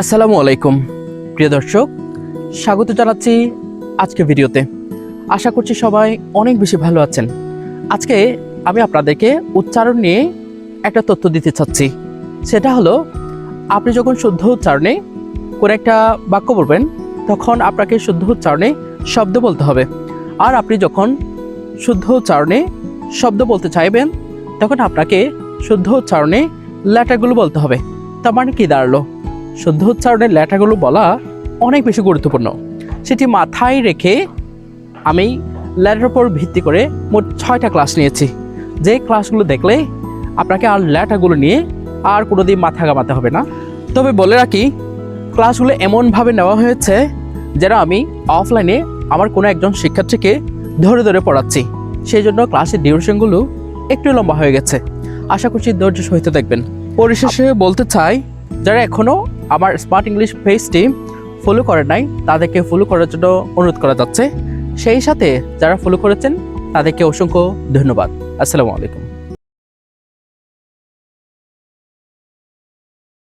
আসসালামু আলাইকুম প্রিয় দর্শক, স্বাগত জানাচ্ছি আজকে ভিডিওতে। আশা করছি সবাই অনেক বেশি ভালো আছেন। আজকে আমি আপনাদেরকে উচ্চারণ নিয়ে একটা তথ্য দিতে চাচ্ছি। সেটা হলো, আপনি যখন শুদ্ধ উচ্চারণে কোনো একটা বাক্য বলবেন, তখন আপনাকে শুদ্ধ উচ্চারণে শব্দ বলতে হবে। আর আপনি যখন শুদ্ধ উচ্চারণে শব্দ বলতে চাইবেন, তখন আপনাকে শুদ্ধ উচ্চারণে লেটারগুলো বলতে হবে। তার মানে কি দাঁড়ালো? শুদ্ধ উচ্চারণের লেটারগুলো বলা অনেক বেশি গুরুত্বপূর্ণ। সেটি মাথায় রেখে আমি লেটার উপর ভিত্তি করে মোট 6টা ক্লাস নিয়েছি। যে ক্লাসগুলো দেখলে আপনাকে আর লেটারগুলো নিয়ে আর কোনোদিন মাথা ঘামাতে হবে না। তবে বলে রাখি, ক্লাসগুলো এমনভাবে নেওয়া হয়েছে যেন আমি অফলাইনে আমার কোনো একজন শিক্ষার্থীকে ধরে ধরে পড়াচ্ছি। সেই জন্য ক্লাসের ডিউরেশনগুলো একটু লম্বা হয়ে গেছে। আশা করছি ধৈর্য সহিত দেখবেন। পরিশেষে বলতে চাই, যারা এখনও আমার স্মার্ট ইংলিশ পেজটি ফলো করে নাই, তাদেরকে ফলো করার জন্য অনুরোধ করা যাচ্ছে। সেই সাথে যারা ফলো করেছেন তাদেরকে অসংখ্য ধন্যবাদ। আসসালামু আলাইকুম।